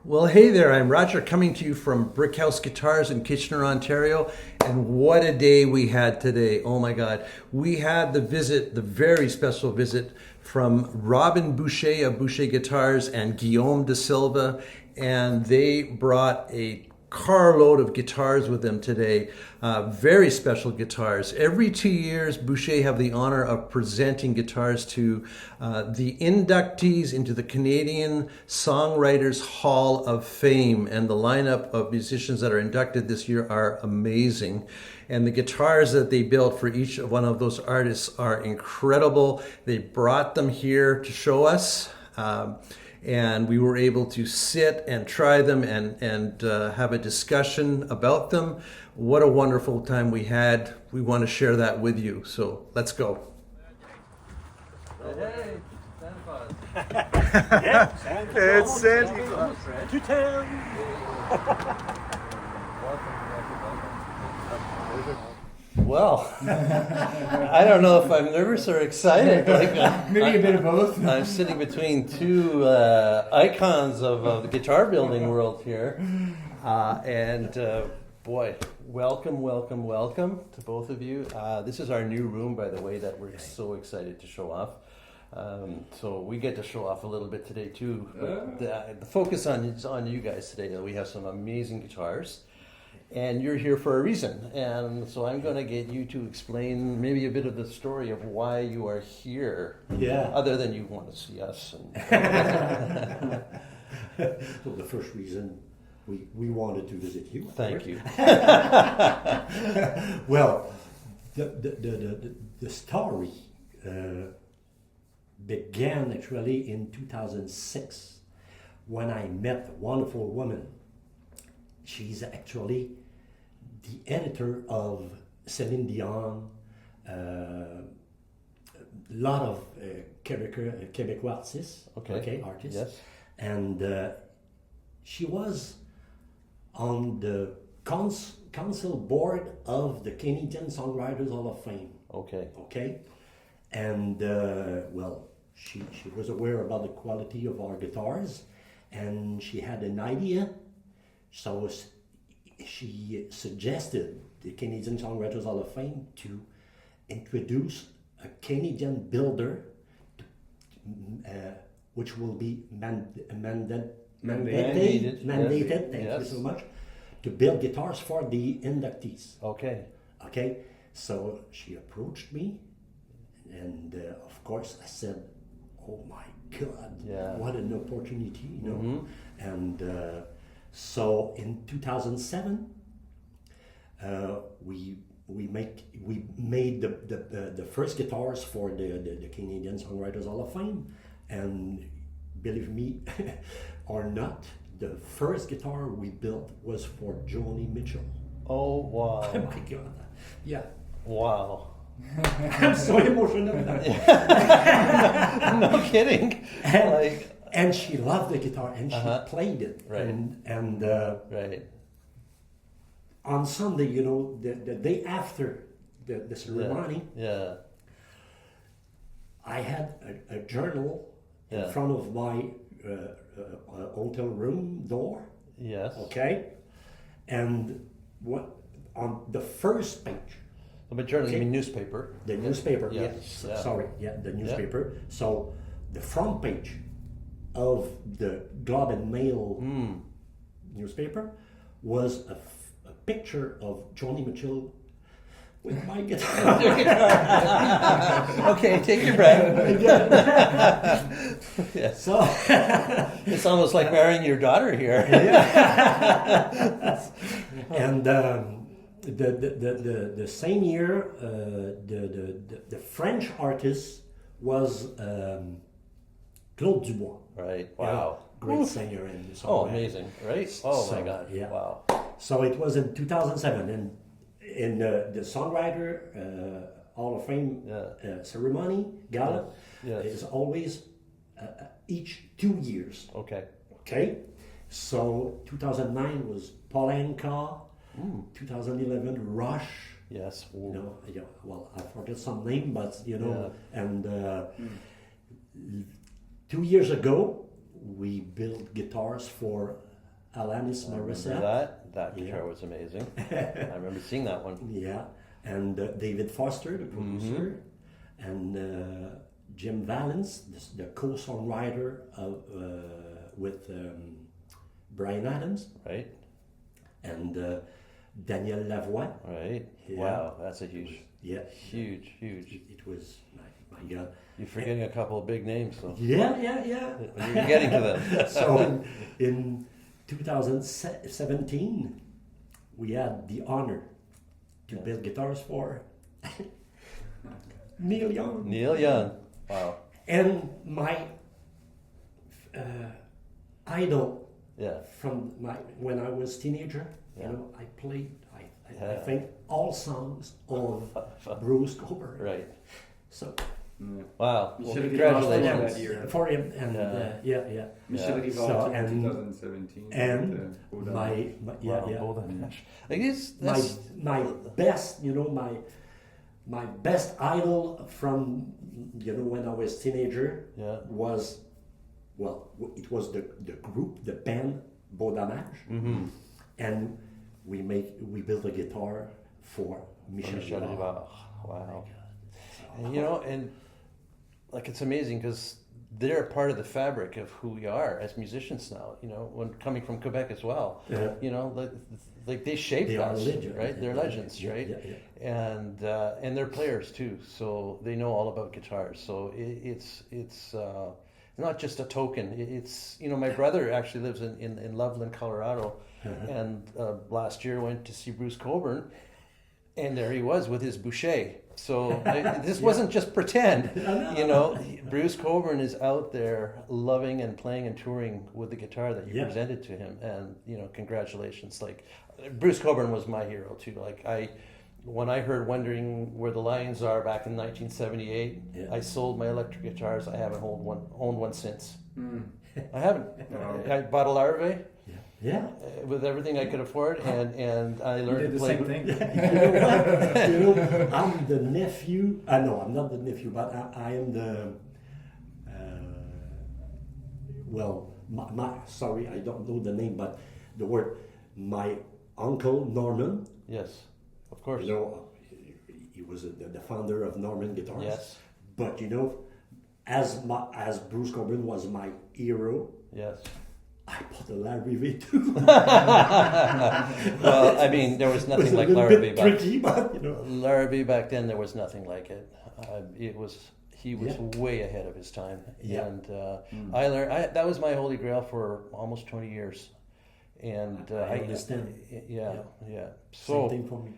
Well, hey there, I'm Roger coming to you from Brickhouse Guitars in Kitchener, Ontario. And what a day we had today. Oh my God. We had the very special visit from Robin Boucher of Boucher Guitars and Guillaume de Silva. And they brought a carload of guitars with them today. Very special guitars. Every 2 years, Boucher have the honor of presenting guitars to the inductees into the Canadian Songwriters Hall of Fame. And the lineup of musicians that are inducted this year are amazing. And the guitars that they built for each one of those artists are incredible. They brought them here to show us. And we were able to sit and try them and have a discussion about them. What a wonderful time we had. We want to share that with you. So let's go. Hey, Santa Claus. Yeah, Santa Claus. It's Santa Claus. To town. Well, I don't know if I'm nervous or excited. Maybe a bit of both. I'm sitting between two icons of the guitar building world here. Boy, welcome to both of you. This is our new room, by the way, that we're so excited to show off. So we get to show off a little bit today too. But the focus is on you guys today. We have some amazing guitars. And you're here for a reason. And so I'm going to get you to explain maybe a bit of the story of why you are here. Yeah. Other than you want to see us. So the first reason we wanted to visit you. Thank you. Well, the story began actually in 2006 when I met a wonderful woman. She's actually the editor of Celine Dion, a lot of Québécois artists, artists. Yes. And she was on the council board of the Canadian Songwriters Hall of Fame. Okay. And she was aware about the quality of our guitars, and she had an idea. So she suggested the Canadian Songwriters Hall of Fame to introduce a Canadian builder, which will be mandated. Thank you so much, to build guitars for the inductees. Okay. So she approached me, and of course I said, "Oh my God, what an opportunity!" You know, and. So in 2007, we made the first guitars for the Canadian Songwriters Hall of Fame, and believe me or not, the first guitar we built was for Joni Mitchell. Oh wow! Oh my God! Yeah. Wow. I'm so emotional. No kidding. And she loved the guitar, and she played it. Right. And right. On Sunday, you know, the day after the ceremony, I had a journal in front of my hotel room door. Yes. Okay. And what on the first page. But journal, you mean newspaper? The newspaper. Yes. Yeah. Sorry. Yeah, the newspaper. So the front page of the Globe and Mail newspaper was a picture of Joni Mitchell with my guitar. Okay, take your breath. Yeah. So it's almost like marrying your daughter here. Yeah. And the same year, the French artist was Claude Dubois. Right. Wow. Great singer and songwriter. Oh, amazing. Right. Oh So, my God. yeah. Wow. So it was in 2007, and in the Songwriter Hall of Fame ceremony, gala, is always each 2 years. Okay. So 2009 was Paul Anka, 2011 Rush. Yes. You know, well, I forget some name, but you know, and 2 years ago we built guitars for Alanis I remember Morissette. that Yeah. guitar was amazing. I remember seeing that one. Yeah, and David Foster, the producer, and Jim Valance, the co-songwriter with Bryan Adams, Right, and Danielle LeVezque. right. Yeah. Wow, that's a huge, Yeah, huge. it was my God. You're forgetting a couple of big names, so Yeah. you're getting to them. So in 2017, we had the honor to build guitars for Neil Young. Neil Young. Wow. And my idol Yeah. from when I was teenager, Yeah. you know, I played, I Yeah. think, all songs on Bruce Coburn. Right. So Wow. You Well, should have given us congratulations. that year. for him, and Yeah. yeah. We Yeah. should have So, evolved in and- 2017. And with, Oda. my yeah, Wow, yeah. Golden Ash. I guess that's my best, you know, my best idol from, you know, when I was teenager yeah. was, well, it was the group, the band Beau Dommage, Mm-hmm. and we built a guitar for Michel Michel Rivard. Rivard. Wow. So, And, you know, and like it's amazing because they're part of the fabric of who we are as musicians now. You know, when coming from Quebec as well. Yeah. You know, like they shaped They are us, legends. right? They're Yeah, legends, yeah, right? yeah. And they're players too, so they know all about guitars. So it's not just a token. It's, you know, my brother actually lives in Loveland, Colorado, and last year went to see Bruce Coburn, and there he was with his Boucher. So this wasn't just pretend, you know. Bruce Coburn is out there loving and playing and touring with the guitar that you Yeah. presented to him, and you know, congratulations. Like Bruce Coburn was my hero too. Like when I heard "Wondering Where the Lions Are" back in 1978, Yeah. I sold my electric guitars. I haven't owned one since. Mm. I haven't. Wow. I bought a Larve Yeah. with everything I could afford, and I You learned did to the play. same thing. You know what? You know, I'm the nephew. No, I'm not the nephew, but I am the. Well, sorry, I don't know the name, but the word. My uncle Norman. Yes, of course. You know, he was the founder of Norman Guitars. Yes. But you know, as Bruce Coburn was my hero, Yes. I bought a Larry too. Well, I mean, there was It was nothing a like little Larrabee bit back. tricky, but you know. Larrabee back then, there was nothing like it. He was Yeah. way ahead of his time, Yeah. and I learned. That was my holy grail for almost 20 years, and I understand. Yeah. Same So thing for me.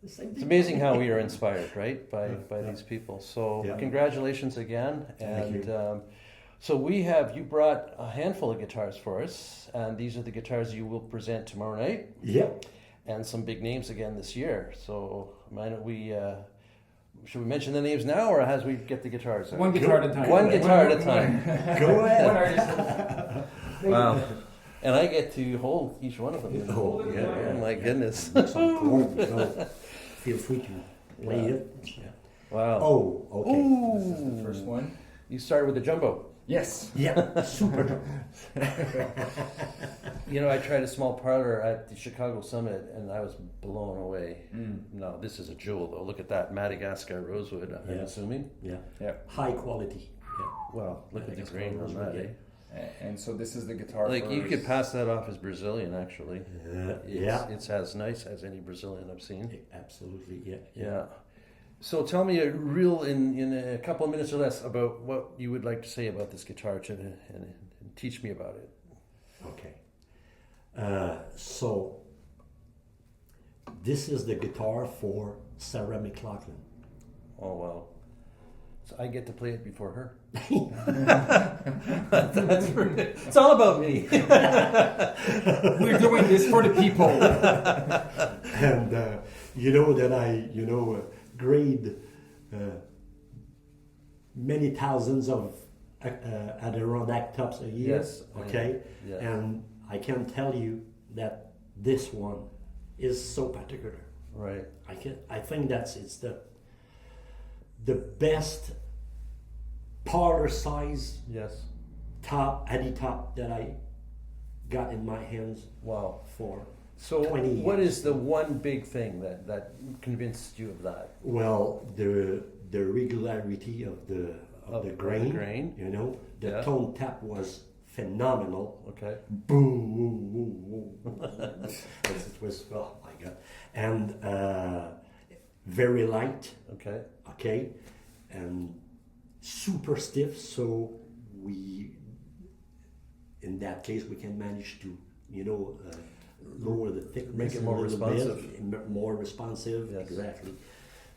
Same it's thing amazing for how me. we are inspired, right, by Yeah. these people. So Yeah. congratulations again, Thank and. you. So you brought a handful of guitars for us, and these are the guitars you will present tomorrow night, Yep. and some big names again this year. So why don't we, should we mention the names now, or as we get the guitars out? One guitar at a time. One guitar at a time. Go One ahead. artist. Wow. And I get to hold each one of them. Oh, yeah, Oh my goodness. Some chord, you know. Feel free to play Yeah. it. Yeah. Wow. Oh, okay. This is the first one. You started with the jumbo. Yes. Yeah, super jump. You know, I tried a small parlor at the Chicago Summit, and I was blown away. Mm. No, this is a jewel, though. Look at that Madagascar rosewood, I'm Yeah. assuming. Yeah. Yeah. High quality. Yeah. Well, look at the Madagascar grain on rosewood, that, yeah. eh? And so this is the guitar. Like, you for- could pass that off as Brazilian, actually. Yeah. It's as nice as any Brazilian I've seen. Absolutely. Yeah. Yeah. So tell me in a couple of minutes or less about what you would like to say about this guitar and teach me about it. Okay. So this is the guitar for Sarah McLachlan. Oh, wow. So I get to play it before her. It's all about me. We're doing this for the people. And you know that I grade many thousands of Adirondack tops a year. Yes. Okay. Yeah. And I can tell you that this one is so particular. Right. I think it's the best parlor size Yes. top Addy top that I got in my hands Wow. for So 20 what years. is the one big thing that convinced you of that? Well, the regularity of the Of the grain, grain. you know, the Yeah. tone tap was phenomenal. Okay. Boom, boom, boom, boom. It was, oh my God. And very light, Okay. okay, and super stiff, so in that case, we can manage to, lower the thickness Make it a more little responsive. bit, more responsive, Yes. exactly.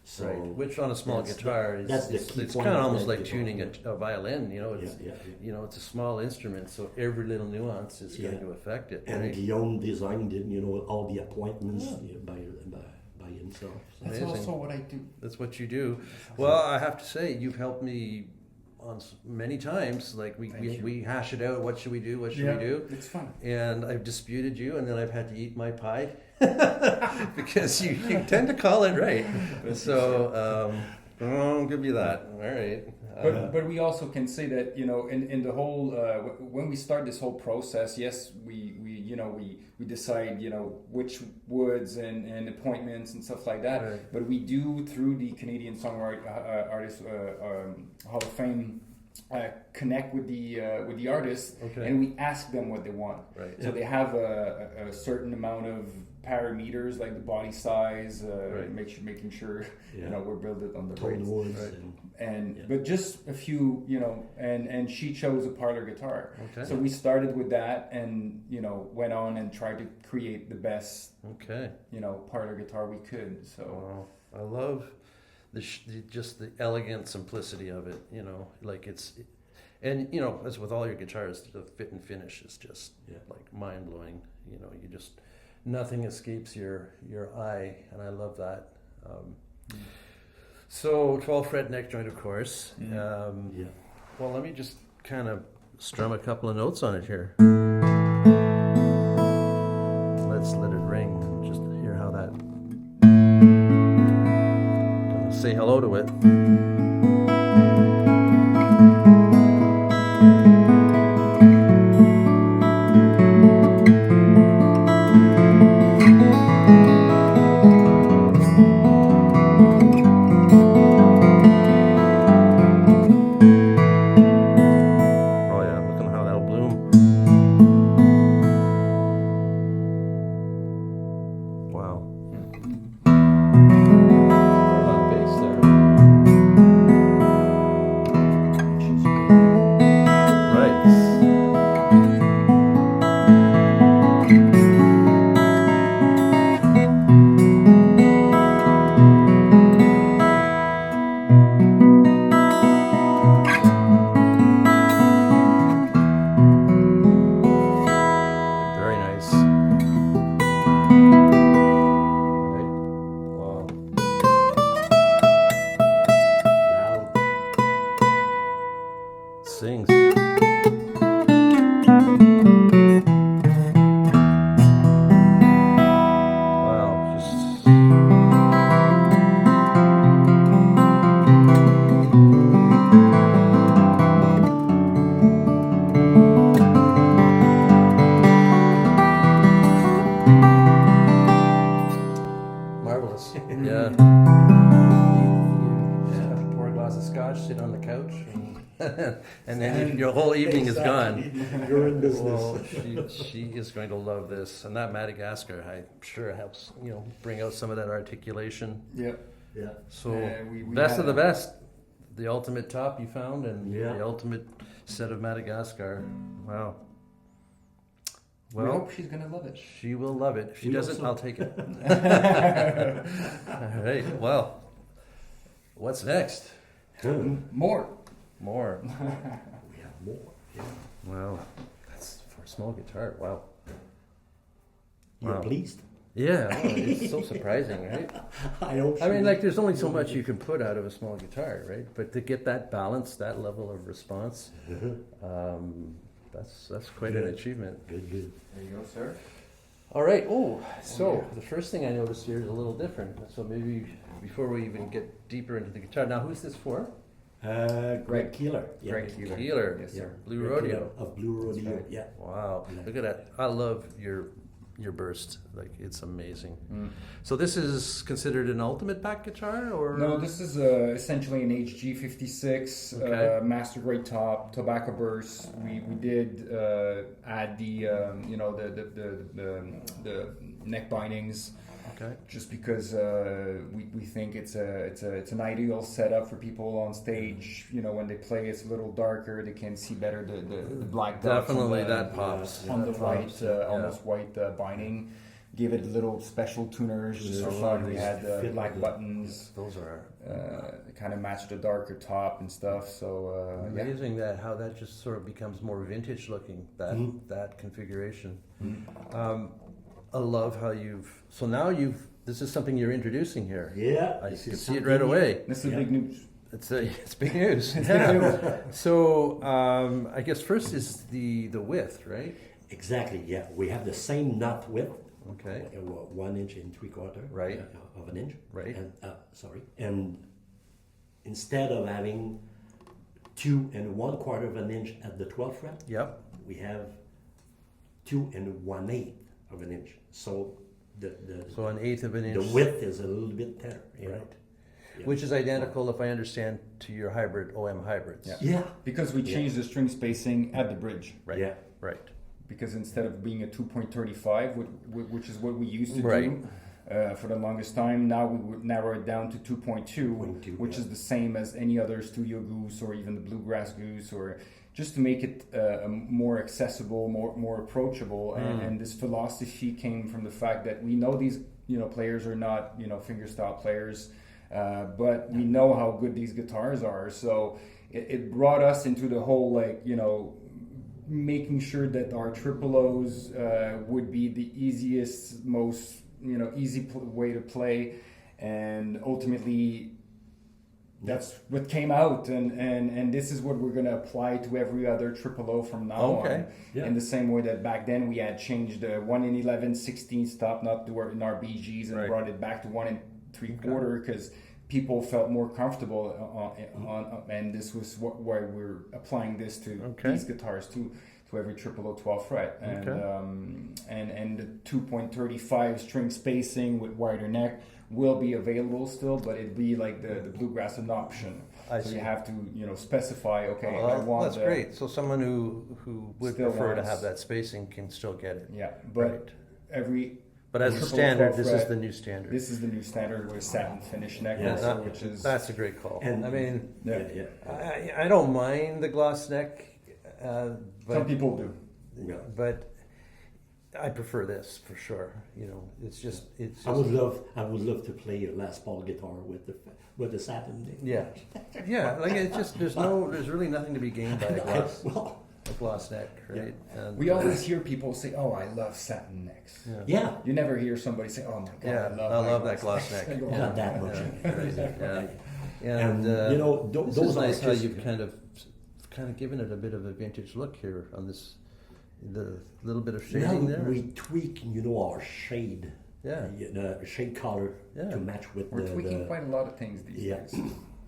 So Right. Which on a small that's guitar that's the is key it's point kind of of almost that like guitar. tuning a violin. You know, it's Yeah. it's a small instrument, so every little nuance is going Yeah. to affect it. And Right? Guillaume designed it, all the appointments by himself. So. That's Amazing. also what I do. That's what you do. Well, I have to say, you've helped me on many times. Like we hash it out. What should we do? What should we do? It's fun. And I've disputed you, and then I've had to eat my pie because you tend to call it right. So I'll give you that. All right. But we also can say that in the whole when we start this whole process, yes, we decide which woods and appointments and stuff like that. Right. But we do through the Canadian Songwriter Artist Hall of Fame connect with the artists, Okay. and we ask them what they want. Right. So they have a certain amount of parameters like the body size, Right. making sure Yeah. we're built on the Tone right. woods Right. and But just a few, and she chose a parlor guitar. Okay. So we started with that, and went on and tried to create the best, Okay. parlor guitar we could. So Wow. I love just the elegant simplicity of it. Like it's, and as with all your guitars, the fit and finish is just like mind blowing. You just nothing escapes your eye, and I love that. So 12 fret neck joint, of course. yeah. Well, let me just kind of strum a couple of notes on it here. Let's let it ring. Just hear how that. Gonna say hello to it. Oh yeah, look at how that'll bloom. Wow. A lot of bass there. Right. Very nice. Right. Wow. Loud. Sings. Wow, just marvelous. Yeah. Yeah. Pour a glass of scotch, sit on the couch, and then your whole evening is gone. Exactly. You're in business. Well, she is going to love this, and that Madagascar, I'm sure, helps bring out some of that articulation. yeah. Yeah. So We best had of the a- best, the ultimate top you found, and Yeah. the ultimate set of Madagascar. Wow. We Well, hope she's gonna love it. she will love it. If she We doesn't, also- I'll take it. All right. Well, what's next? More. More. We have more. Yeah. Wow. That's for a small guitar. Wow. You're Wow. pleased? Yeah. Well, it's so surprising, right? I hope. I mean, like, there's only so much you can put out of a small guitar, right? But to get that balance, that level of response, that's quite an Good. achievement. Good. There you go, sir. All right. Oh, so the first thing I noticed here is a little different. So maybe before we even get deeper into the guitar, now who's this for? Greg Keelor. Yeah. Greg Keelor. Keelor. Yes, sir. Blue Greg Rodeo. Keelor of Blue Rodeo. right. Yeah. Wow, Yeah. look at that! I love your burst. Like it's amazing. So this is considered an ultimate back guitar, or No, this is essentially an HG56 Okay. master grade top, tobacco burst. We did add the the neck bindings. Okay. Just because we think it's an ideal setup for people on stage. You know, when they play, it's a little darker. They can see better the black dots. Definitely on the, that pops. on the That white, pops, yeah. almost white binding. Give it little special tuners just for fun. We had Fit black like buttons. Those are Kind of match the darker top and stuff. So yeah. amazing that how that just sort of becomes more vintage looking. That configuration. I love how so now this is something you're introducing here. Yeah. I this can is see it something- right away. This is Yeah. big news. It's big news. Yeah. So I guess first is the width, right? Exactly. Yeah. We have the same knot width. Okay. 1 inch and 3/4. Right. Of an inch. Right. And and instead of having 2 1/4 of an inch at the 12th fret, Yep. we have 2 1/8 of an inch. So the So an eighth of an inch. the width is a little bit thinner. you know? Right. Yeah. Which is identical, if I understand, to your hybrid OM hybrids. Yeah. Yeah. Because we changed the string spacing at the bridge. Right. Yeah. Right. Because instead of being a 2.35, which is what we used to Right. do for the longest time, now we would narrow it down to 2.2, which yeah. is the same as any other Studio Goose or even the Bluegrass Goose, or just to make it more accessible, more approachable. And this philosophy came from the fact that we know these players are not fingerstyle players, but we know how good these guitars are. So it brought us into the whole making sure that our triple O's would be the easiest, most easy way to play, and ultimately that's what came out, and this is what we're going to apply to every other triple O from now on. Yeah. In the same way that back then we had changed the 1 in 11/16 stop not to work in our BGs and Right. brought it back to 1 3/4 because people felt more comfortable and this was why we're applying this to these guitars too, to every triple O 12 fret, and the 2.35 string spacing with wider neck will be available still, but it'd be like the Bluegrass an option. I So see. you have to specify. Okay, I Well, want that's great. So someone who would Still prefer to wants- have that spacing can still get it. Yeah, but Right. every But as a triple standard, 12 this is fret, the new standard. This is the new standard with satin finish neck, Yeah, also, That- which is that's a great call. And- I mean, Yeah. I don't mind the gloss neck, some but people do. Yeah. but I prefer this for sure. It's just I would love to play a Les Paul guitar with the satin. yeah. Like it's just there's really nothing to be gained by a gloss neck, right? And, We always hear people say, "Oh, I love satin necks." Yeah. You never hear somebody say, "Oh my God, Yeah, I love that gloss neck. I go, Not that much. Yeah. And Those this is are nice how just- you've kind of given it a bit of a vintage look here on this, the little bit of Now shading there. we tweak, our shade. Yeah. Shade color Yeah. to match with We're the tweaking quite a lot of things these Yeah. days.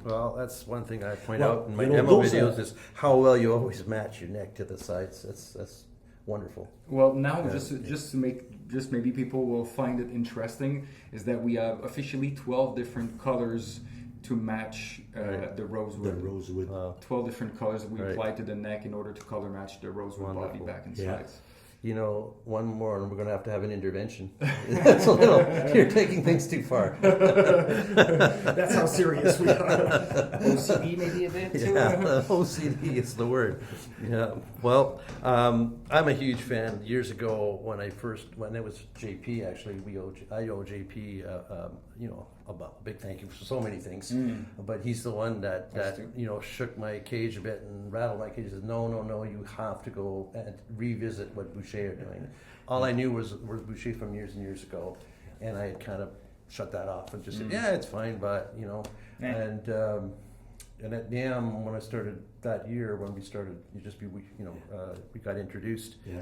Well, that's one thing I point Well, out in my you know, demo those videos are- is how well you always match your neck to the sides. That's wonderful. Well, now just to make maybe people will find it interesting is that we have officially 12 different colors to match Right. the the rosewood. rosewood. 12 different colors that we Right. apply to the neck in order to color match the rosewood body, Wonderful. back and Yeah. sides. One more, and we're going to have an intervention. That's a little. You're taking things too far. That's how serious we are. OCD maybe a bit too. Yeah, OCD is the word. Yeah. Well, I'm a huge fan. Years ago, when it was JP, actually, I owe JP, a big thank you for so many things. But he's the one that shook my cage a bit and rattled my cage. He said, no, you have to go and revisit what Boucher are doing. All I knew was Boucher from years and years ago, and I had kind of shut that off and just said, yeah, it's fine, but and at NAMM, when I started that year, when we started, we got introduced. Yeah.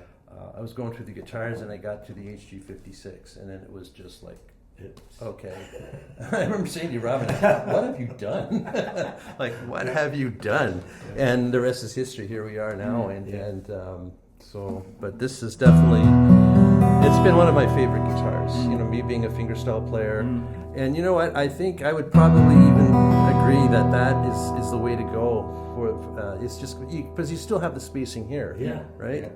I was going through the guitars, and I got to the HG56, and then it was just like Okay. I remember saying to you, Robin, what have you done? Like, what have you done? And the rest is history. Here we are now. But this is definitely, it's been one of my favorite guitars, you know, me being a fingerstyle player. And you know what? I think I would probably even agree that is the way to go. It's just, because you still have the spacing here. Yeah. Right?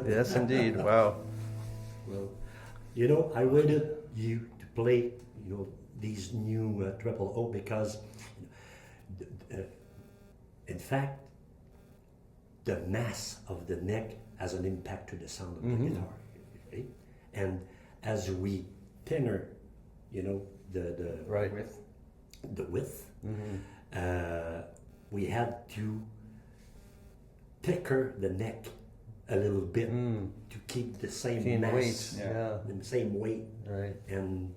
Yes, indeed. Wow. Well, you know, I wanted you to play, you know, these new triple O because, in fact, the mass of the neck has an impact to the sound of the guitar, okay? And as we thinner, you know, the width, we had to thicker the neck a little bit to keep the same mass, weight, the same weight, right? And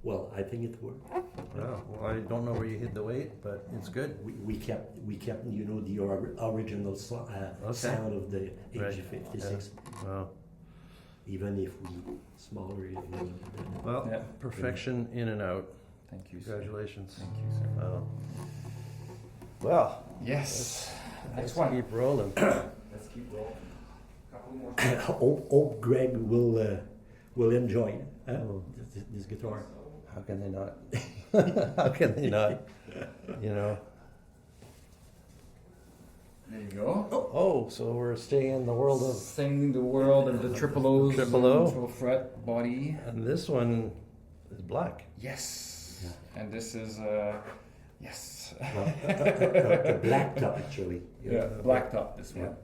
well, I think it worked. Wow. Well, I don't know where you hid the weight, but it's good. We kept you know, the original sound of the AG56. Wow. Even if we smaller it. Well, perfection in and out. Thank you. Congratulations. Sir. Thank you, sir. Wow. Well. Yes. Let's keep rolling. Let's keep rolling. Couple more. old Greg will enjoy this guitar. How can they not? How can they not? You know. There you go. Oh, so we're staying in the world of. Singing the world of the triple O's. Triple O. Triple fret body. And this one is black. Yes. Yeah. And this is yes. A black top actually. Yeah, black top. This one.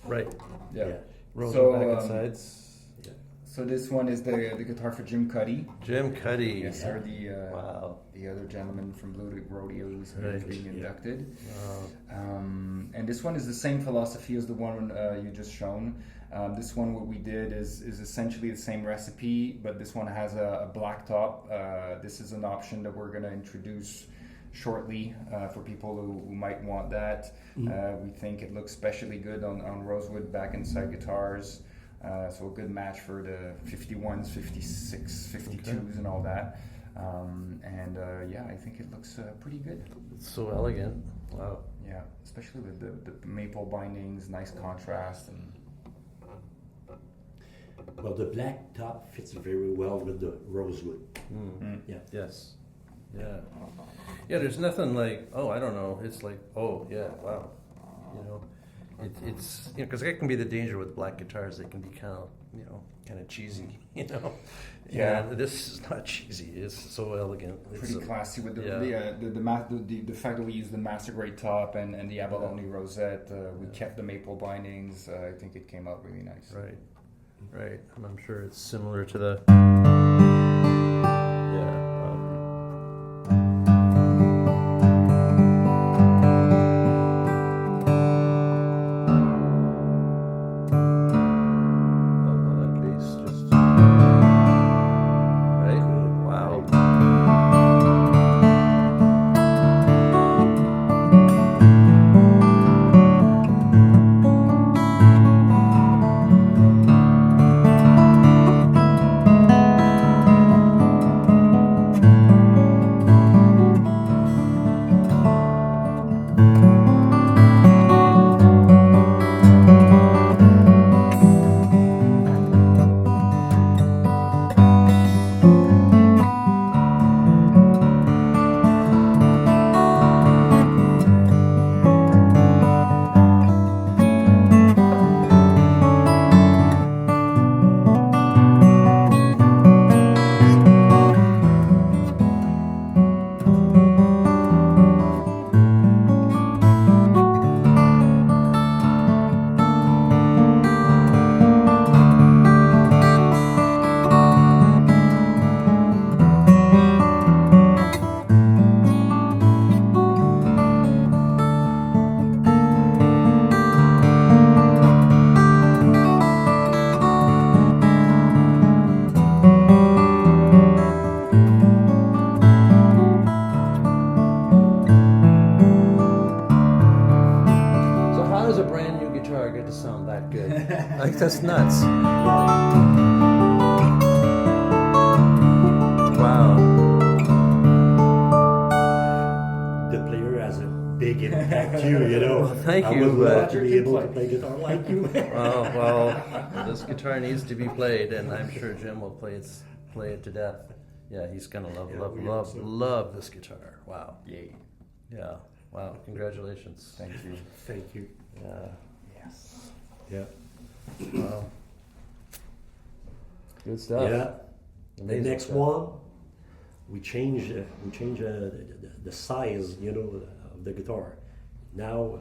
Right. Yeah. Rose So, back and sides. So this one is the guitar for Jim Cuddy. Jim Cuddy. Yes, sir. Wow. The other gentleman from Blue Rodeo who's being inducted. Wow. And this one is the same philosophy as the one you just shown. This one, what we did is essentially the same recipe, but this one has a black top. This is an option that we're going to introduce shortly for people who might want that. We think it looks especially good on rosewood back and side guitars. So a good match for the 51s, 56, 52s and all that. I think it looks pretty good. It's so elegant. Wow. Yeah, especially with the maple bindings, nice contrast. And well, the black top fits very well with the rosewood. Yeah. Yes. Yeah. Yeah, there's nothing like, oh, I don't know. It's like, oh, yeah, wow. You know, it's you know, because that can be the danger with black guitars. They can be kind of cheesy, you know. Yeah. And this is not cheesy. It's so elegant. Pretty classy with the fact that we use the master grade top and the abalone rosette. We kept the maple bindings. I think it came out really nice. Right. Right. And I'm sure it's similar to the. That's nuts. Wow. The player has a big impact too, you know. Thank I you, would love but- to be able to play guitar like you. Oh, well, this guitar needs to be played, and I'm sure Jim will play it to death. Yeah, he's gonna love this guitar. Wow. Yay. Yeah. Wow. Congratulations. Thank you. Thank you. Yeah. Yes. Yeah. Wow. Good stuff. Yeah. The Amazing next stuff. one, we change the size, you know, of the guitar. Now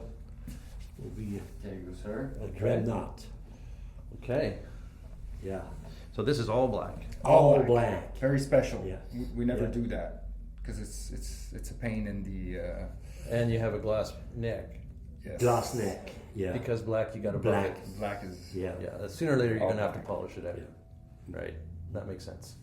will be There you go, sir. a dreadnought. Okay. Yeah. So this is all black. All black. Very special. Yeah. We never Yeah. do that because it's a pain in the. And you have a glass neck. Yes. Glass neck. Yeah. Because black, you got to Black. Black is. Yeah. Yeah. Sooner or later, you're All gonna have to black. polish it out. Yeah. Right. That makes sense.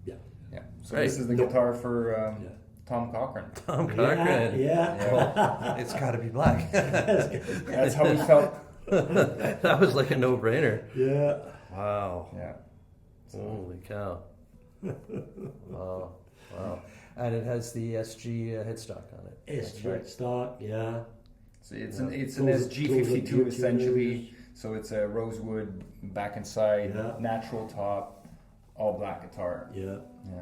Yeah. Yeah. So Right. this is the No. guitar for Yeah. Tom Cochrane. Tom Cochrane. Yeah. Well, it's got to be black. That's how we felt. That was like a no-brainer. Yeah. Wow. Yeah. Holy cow. Wow. Wow. And it has the SG headstock on it. It's right. stock. Yeah. So it's Yeah. an Goes- SG52 goes with essentially. So it's a rosewood back and side, Yeah. natural top, all black guitar. Yeah. Yeah.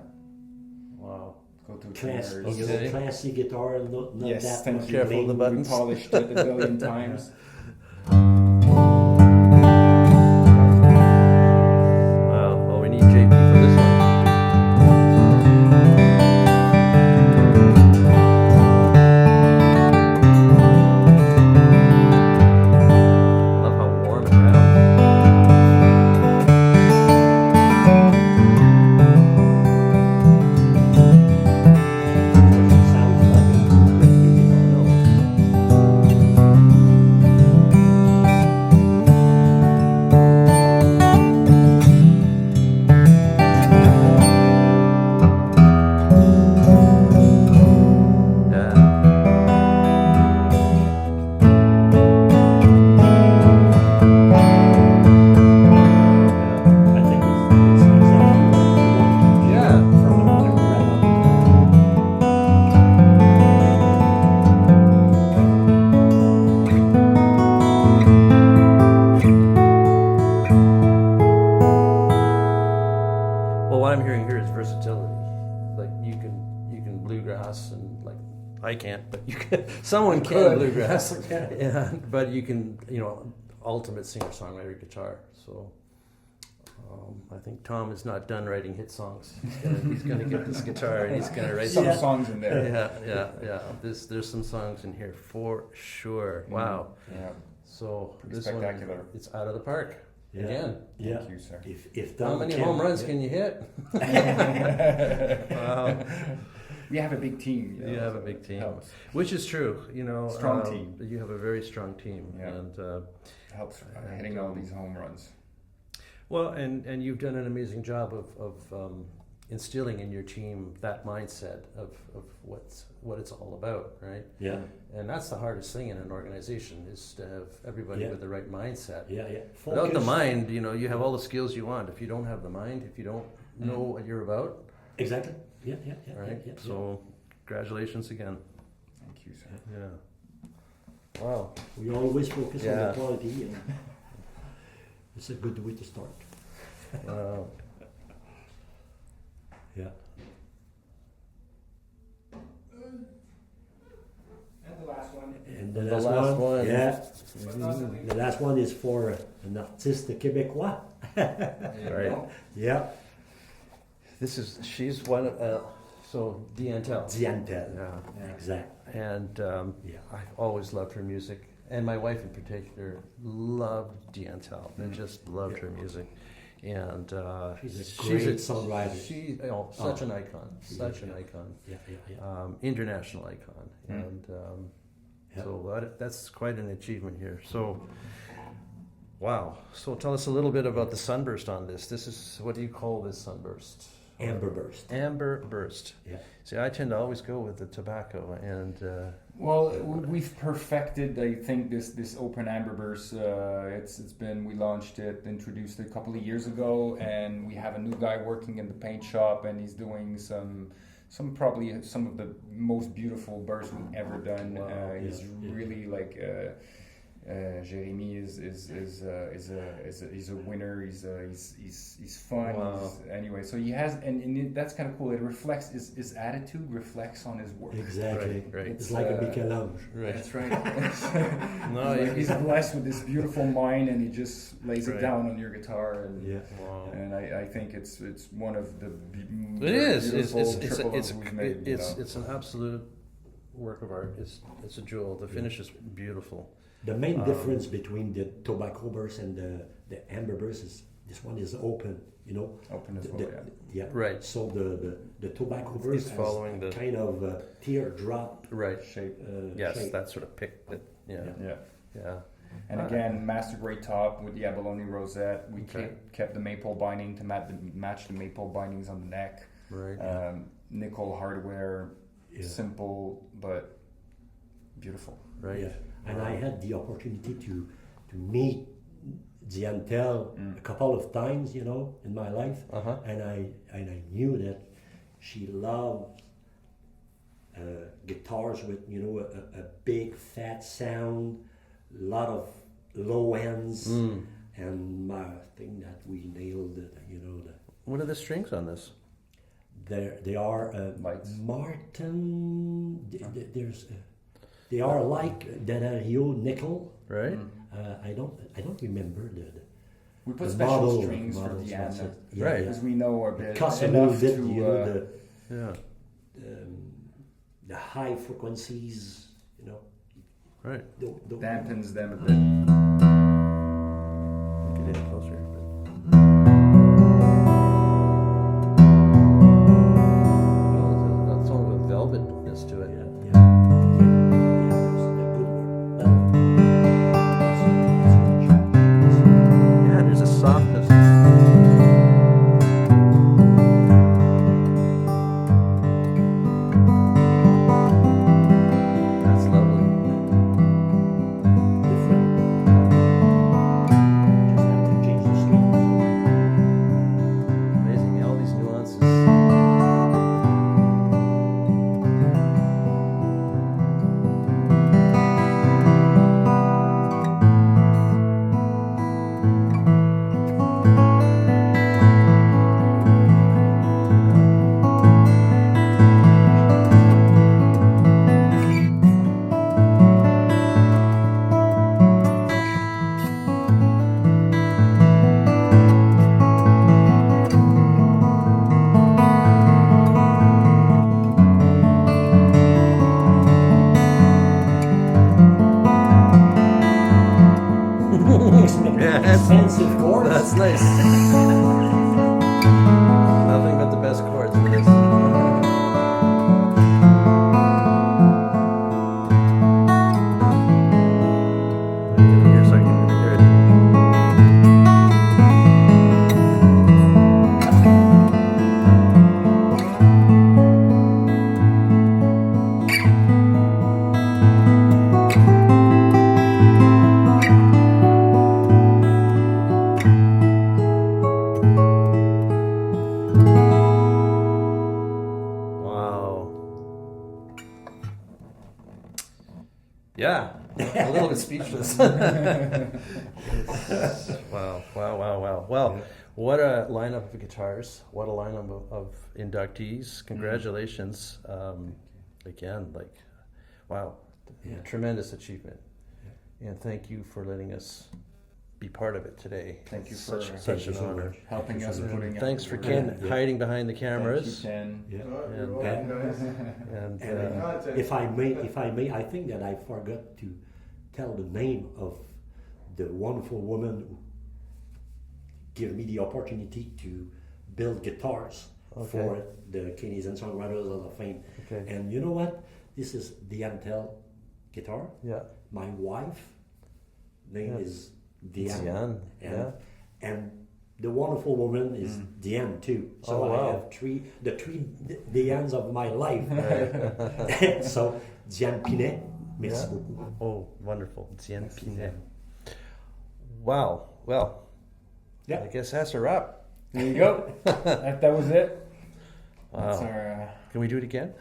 Wow. Go to Class, tuners. you know, Okay. classy guitar, not Yes, that thank much you. Careful of the bling. buttons. We polished it a billion times. Wow. Well, we need JP for this one. I love how warm and round. Sounds like a guitar. Yeah. I think it's exactly what you want Yeah. from a dreadnought. Well, what I'm hearing here is versatility. Like you can bluegrass and like I can't, but you can. Someone can could. bluegrass. Yeah. Yeah, but you can, ultimate singer-songwriter guitar. So I think Tom is not done writing hit songs. He's gonna get this guitar and he's gonna write Some some. songs in there. Yeah. There's some songs in here for sure. Wow. Yeah. So Pretty this spectacular. one, it's out of the park Yeah. again. Yeah. Thank you, sir. If How Tom many can- home runs yeah. can you hit? Wow. We have a big team. You have a big team, Helps. which is true. Strong team. You have a very strong team, Yeah. and Helps hitting all these home runs. well, and you've done an amazing job of instilling in your team that mindset of what it's all about, right? Yeah. And that's the hardest thing in an organization is to have everybody Yeah. with the right mindset. Yeah. Without the Focus. mind, you have all the skills you want. If you don't have the mind, if you don't know what you're about, Exactly. Yeah. right? Yeah. So, congratulations again. Thank you, sir. Yeah. Wow. We always focus on Yeah. the quality, and it's a good way to start. Wow. Yeah. And the last one. And the The last, last one. Yeah. The last one is for an artiste québécois. Right. Yeah. She's one of, so Diane Tell. Diane Tell. Yeah. Exactly. And Yeah. I've always loved her music. And my wife in particular loved Diane Tell. They just loved her music. And She's a great songwriter. Such an icon. Such an icon. Yeah. International icon. And Yeah. so that's quite an achievement here. So, wow. So tell us a little bit about the sunburst on this. This is, what do you call this sunburst? Amber burst. Amber burst. Yeah. See, I tend to always go with the tobacco, and Well, we've perfected, I think, this open amberburst. We launched it, introduced it a couple of years ago, and we have a new guy working in the paint shop, and he's doing some of the most beautiful bursts we've ever done. Wow. He's really like. Jeremy is a winner. He's fun. Wow. Anyway, so he has, and that's kind of cool. It reflects his attitude reflects on his work. Exactly. Right. It's like a Michelange. Right. That's right. No, he's blessed with this beautiful mind, and he just lays it Right. down on your guitar. And Wow. and I think it's one of the It is. beautiful triple we've made. It's an absolute work of art. It's a jewel. The finish is beautiful. The main difference between the tobacco burst and the amber burst is this one is open, you know. Open as well, yeah. Right. So the tobacco burst It's has following a the kind of teardrop right shape. Yes, shape. that sort of pick. That Yeah. yeah. And again, master grade top with the abalone rosette. We Okay. kept the maple binding to match the maple bindings on the neck. Right. Nickel hardware, Yeah. simple but beautiful. Right. Yeah. And I had the opportunity to meet Diane Tell a couple of times, you know, in my life, and I knew that she loved guitars with, you know, a big fat sound, a lot of low ends, and I think that we nailed it, you know. What are the strings on this? They are Lights. Martin. There's they are like Danario nickel. Right. I don't remember the We put the special model, strings for models, Diane that's it. Right. because we know our It bit costs a little enough bit, to you know, Yeah. the high frequencies, you know. Right. dampens them a bit. Get in closer. That's all with velvetness to it. Yeah, there's a good word. Yeah, there's a softness. That's lovely. Different. Just have to change the strings. Amazing, all these nuances. Yeah, Expensive chords. that's nice. Nothing but the best chords for this. Here, so I can really hear it. Wow. Yeah, a little bit speechless. Wow. Well, what a lineup of guitars. What a lineup of inductees. Congratulations. Again, like, wow, tremendous achievement. And thank you for letting us be part of it today. Thank you Such for such an honor. helping us putting it. Thanks for Ken hiding behind the cameras. Ken. Yeah. And And if I may, I think that I forgot to tell the name of the wonderful woman who gave me the opportunity to build guitars for the Canadian Songwriters Hall of Fame. Okay. And you know what? This is Diane Tell guitar. yeah. My wife name Yeah. is Diane. Diane, And the the wonderful woman is Diane too. So Oh, wow. I have the three Dianes of my life. So Diane Pinet, merci beaucoup. Oh, wonderful. Diane Pinet. Wow. Well, Yeah. I guess that's a wrap. There you go. that was it. Wow. That's our, Can we do it again?